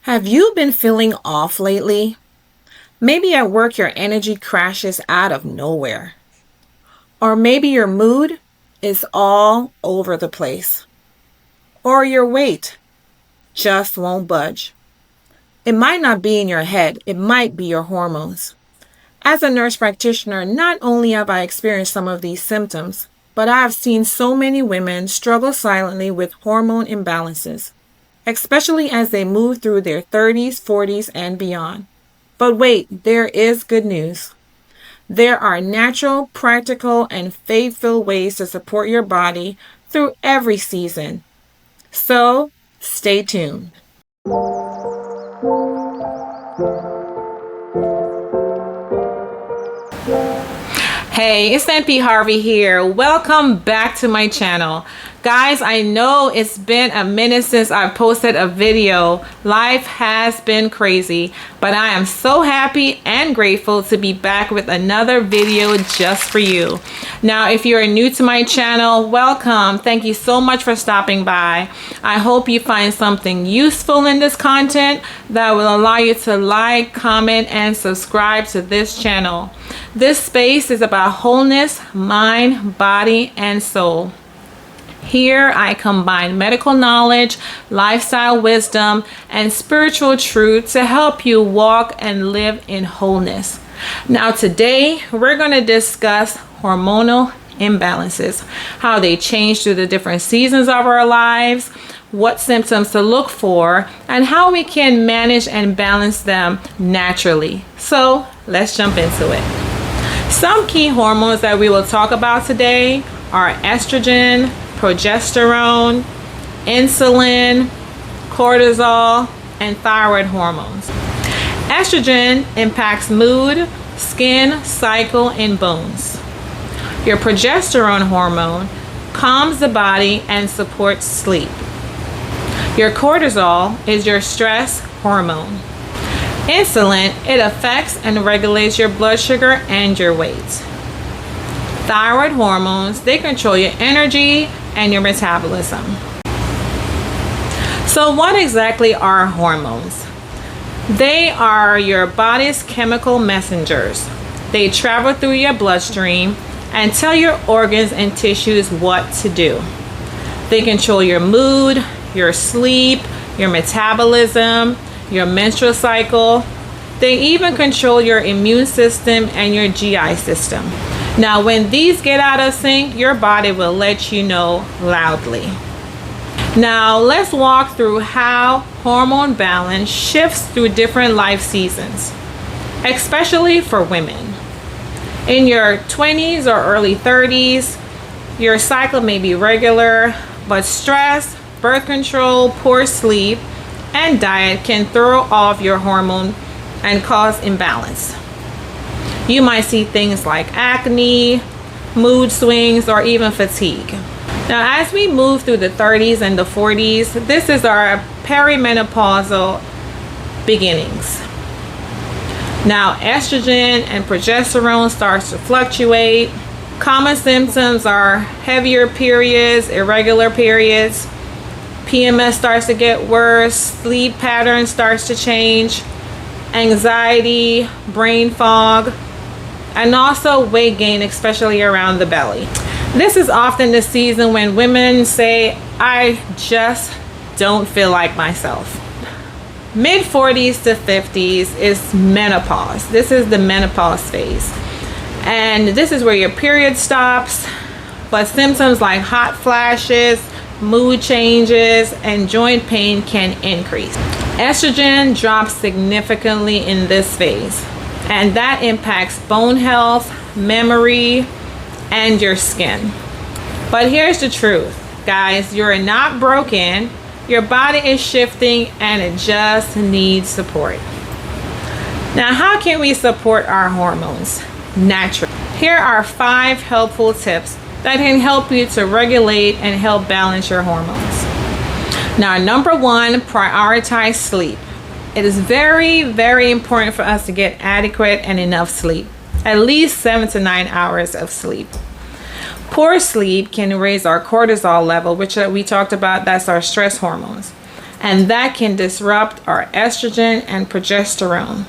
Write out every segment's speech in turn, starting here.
Have you been feeling off lately? Maybe at work your energy crashes out of nowhere. Or maybe your mood is all over the place. Or your weight just won't budge. It might not be in your head, it might be your hormones. As a nurse practitioner, not only have I experienced some of these symptoms, but I have seen so many women struggle silently with hormone imbalances, especially as they move through their 30s, 40s, and beyond. But wait, there is good news. There are natural, practical, and faith-filled ways to support your body through every season. So, stay tuned. Hey, it's MP Harvey here. Welcome back to my channel. Guys, I know it's been a minute since I've posted a video. Life has been crazy, but I am so happy and grateful to be back with another video just for you. Now, if you are new to my channel, welcome. Thank you so much for stopping by. I hope you find something useful in this content that will allow you to like, comment, and subscribe to this channel. This space is about wholeness, mind, body, and soul. Here I combine medical knowledge, lifestyle wisdom, and spiritual truth to help you walk and live in wholeness. Now today we're going to discuss hormonal imbalances, how they change through the different seasons of our lives, what symptoms to look for, and how we can manage and balance them naturally. So let's jump into it. Some key hormones that we will talk about today are estrogen, progesterone, insulin, cortisol, and thyroid hormones. Estrogen impacts mood, skin, cycle, and bones. Your progesterone hormone calms the body and supports sleep. Your cortisol is your stress hormone. Insulin, it affects and regulates your blood sugar and your weight. Thyroid hormones, they control your energy and your metabolism. So what exactly are hormones? They are your body's chemical messengers. They travel through your bloodstream and tell your organs and tissues what to do. They control your mood, your sleep, your metabolism, your menstrual cycle. They even control your immune system and your GI system. Now, when these get out of sync, your body will let you know loudly. Now, let's walk through how hormone balance shifts through different life seasons, especially for women. In your 20s or early 30s, your cycle may be regular, but stress, birth control, poor sleep, and diet can throw off your hormone and cause imbalance. You might see things like acne, mood swings, or even fatigue. Now, as we move through the 30s and the 40s, this is our perimenopausal beginnings. Now, estrogen and progesterone starts to fluctuate. Common symptoms are heavier periods, irregular periods. PMS starts to get worse, sleep pattern starts to change, anxiety, brain fog, and also weight gain, especially around the belly. This is often the season when women say, I just don't feel like myself. Mid 40s to 50s is menopause. This is the menopause phase. And this is where your period stops, but symptoms like hot flashes, mood changes, and joint pain can increase. Estrogen drops significantly in this phase, and that impacts bone health, memory, and your skin. But here's the truth, guys, you're not broken. Your body is shifting and it just needs support. Now, how can we support our hormones naturally? Here are 5 helpful tips that can help you to regulate and help balance your hormones. Now, number 1, prioritize sleep. It is very, very important for us to get adequate and enough sleep, at least 7 to 9 hours of sleep. Poor sleep can raise our cortisol level, which we talked about, that's our stress hormones. and that can disrupt our estrogen and progesterone.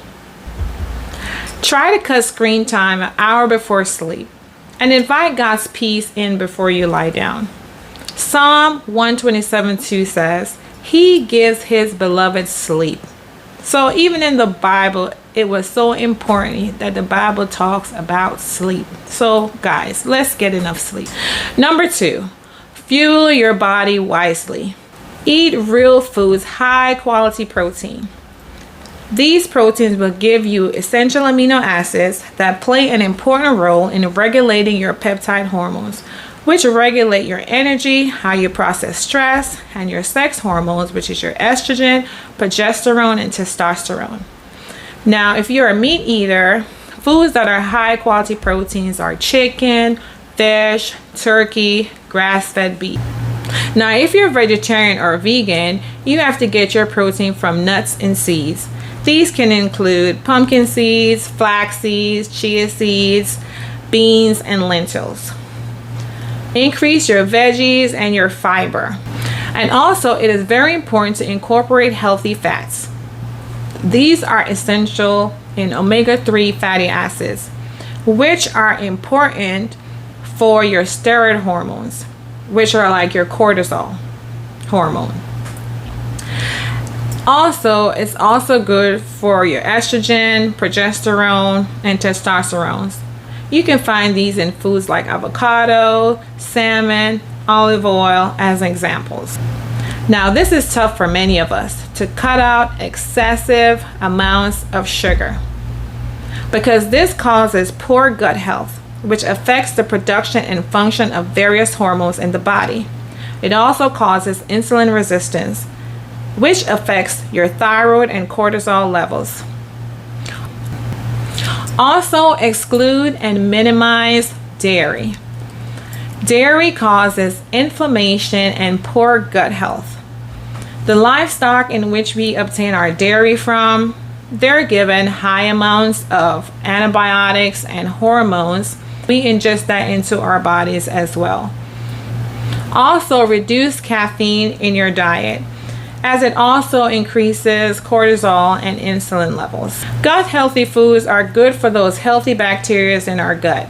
Try to cut screen time an hour before sleep and invite God's peace in before you lie down. Psalm 127:2 says, He gives His beloved sleep. So even in the Bible, it was so important that the Bible talks about sleep. So guys, let's get enough sleep. Number 2, fuel your body wisely. Eat real foods, high quality protein. These proteins will give you essential amino acids that play an important role in regulating your peptide hormones, which regulate your energy, how you process stress, and your sex hormones, which is your estrogen, progesterone, and testosterone. Now, if you're a meat eater, foods that are high quality proteins are chicken, fish, turkey, grass-fed beef. Now, if you're vegetarian or vegan, you have to get your protein from nuts and seeds. These can include pumpkin seeds, flax seeds, chia seeds, beans, and lentils. Increase your veggies and your fiber. And also, it is very important to incorporate healthy fats. These are essential in omega-3 fatty acids, which are important for your steroid hormones, which are like your cortisol hormone. Also, it's also good for your estrogen, progesterone, and testosterone. You can find these in foods like avocado, salmon, olive oil as examples. Now, this is tough for many of us to cut out excessive amounts of sugar because this causes poor gut health, which affects the production and function of various hormones in the body. It also causes insulin resistance, which affects your thyroid and cortisol levels. Also, exclude and minimize dairy. Dairy causes inflammation and poor gut health. The livestock in which we obtain our dairy from, they're given high amounts of antibiotics and hormones. We ingest that into our bodies as well. Also, reduce caffeine in your diet, as it also increases cortisol and insulin levels. Gut healthy foods are good for those healthy bacteria in our gut.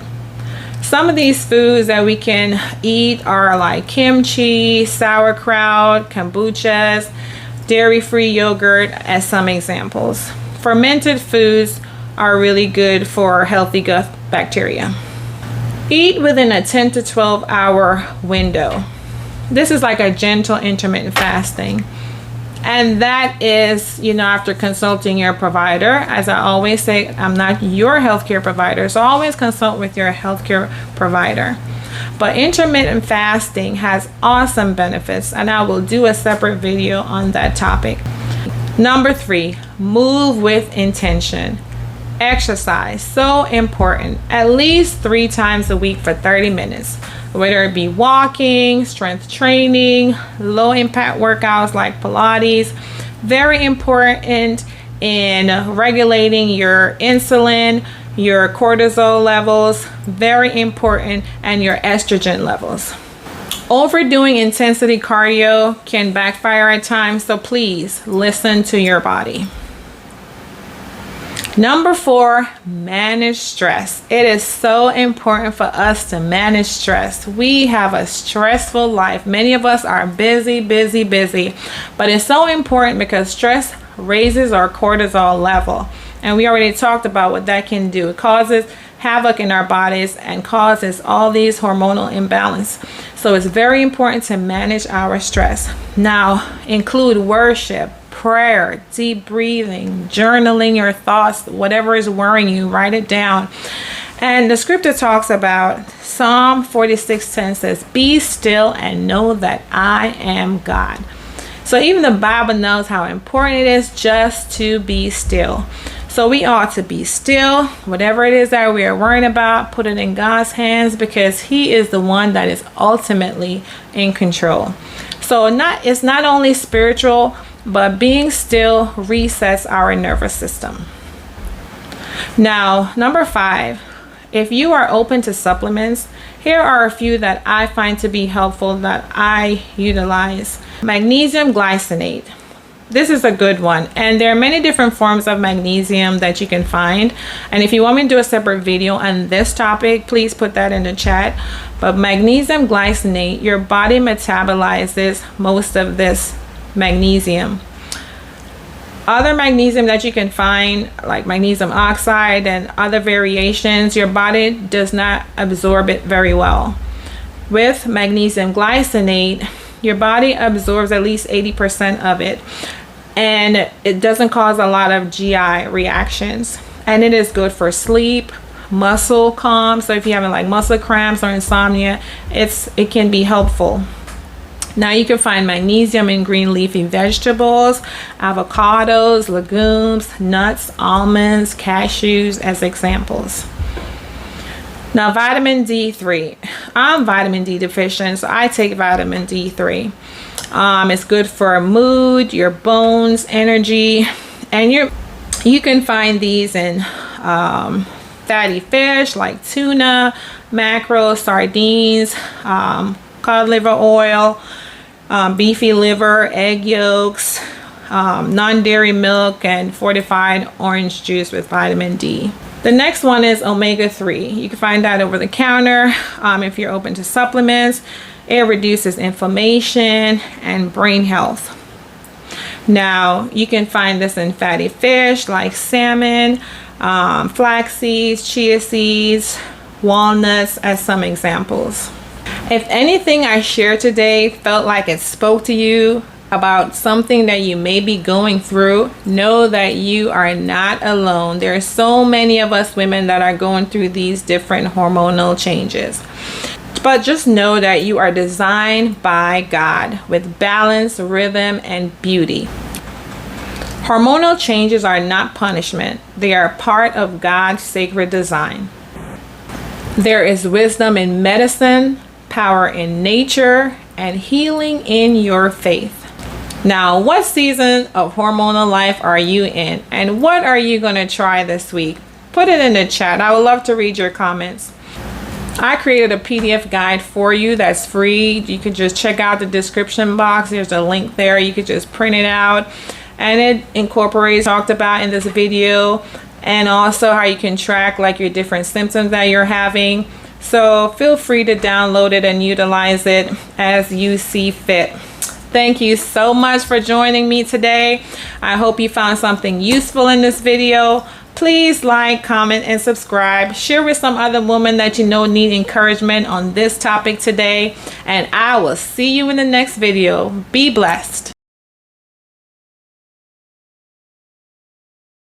Some of these foods that we can eat are like kimchi, sauerkraut, kombuchas, dairy-free yogurt as some examples. Fermented foods are really good for healthy gut bacteria. Eat within a 10 to 12 hour window. This is like a gentle intermittent fasting. And that is, after consulting your provider. As I always say, I'm not your healthcare provider, so always consult with your healthcare provider. But intermittent fasting has awesome benefits, and I will do a separate video on that topic. Number 3, move with intention. Exercise, so important. At least 3 times a week for 30 minutes. Whether it be walking, strength training, low impact workouts like Pilates. Very important in regulating your insulin, your cortisol levels, very important, and your estrogen levels. Overdoing intensity cardio can backfire at times, so please listen to your body. Number 4, manage stress. It is so important for us to manage stress. We have a stressful life. Many of us are busy, but it's so important because stress raises our cortisol level. And we already talked about what that can do. It causes havoc in our bodies and causes all these hormonal imbalance. So it's very important to manage our stress. Now, include worship, prayer, deep breathing, journaling your thoughts, whatever is worrying you, write it down. And the scripture talks about Psalm 46:10 says, "Be still and know that I am God." So even the Bible knows how important it is just to be still. So we ought to be still. Whatever it is that we are worrying about, put it in God's hands because He is the one that is ultimately in control. So it's not only spiritual, but being still resets our nervous system. Now, number 5, if you are open to supplements, here are a few that I find to be helpful that I utilize. Magnesium glycinate. This is a good one, and there are many different forms of magnesium that you can find, and if you want me to do a separate video on this topic, please put that in the chat. But magnesium glycinate, your body metabolizes most of this magnesium. Other magnesium that you can find, like magnesium oxide and other variations, your body does not absorb it very well. With magnesium glycinate, your body absorbs at least 80% of it, and it doesn't cause a lot of GI reactions, and it is good for sleep, muscle calm. So if you're having like muscle cramps or insomnia, it can be helpful. Now you can find magnesium in green leafy vegetables, avocados, legumes, nuts, almonds, cashews as examples. Now vitamin D3. I'm vitamin D deficient, so I take vitamin D3. It's good for mood, your bones, energy, and you can find these in fatty fish like tuna, mackerel, sardines, cod liver oil, beefy liver, egg yolks, non-dairy milk, and fortified orange juice with vitamin D. The next one is omega-3. You can find that over the counter if you're open to supplements. It reduces inflammation and brain health. Now, you can find this in fatty fish like salmon, flax seeds, chia seeds, walnuts as some examples. If anything I shared today felt like it spoke to you about something that you may be going through, know that you are not alone. There are so many of us women that are going through these different hormonal changes. But just know that you are designed by God with balance, rhythm, and beauty. Hormonal changes are not punishment. They are part of God's sacred design. There is wisdom in medicine, power in nature, and healing in your faith. Now, what season of hormonal life are you in, and what are you going to try this week? Put it in the chat. I would love to read your comments. I created a PDF guide for you that's free. You can just check out the description box. There's a link there. You could just print it out, and it incorporates talked about in this video, and also how you can track like your different symptoms that you're having. So feel free to download it and utilize it as you see fit. Thank you so much for joining me today. I hope you found something useful in this video. Please like, comment, and subscribe. Share with some other women that you know need encouragement on this topic today. And I will see you in the next video. Be blessed.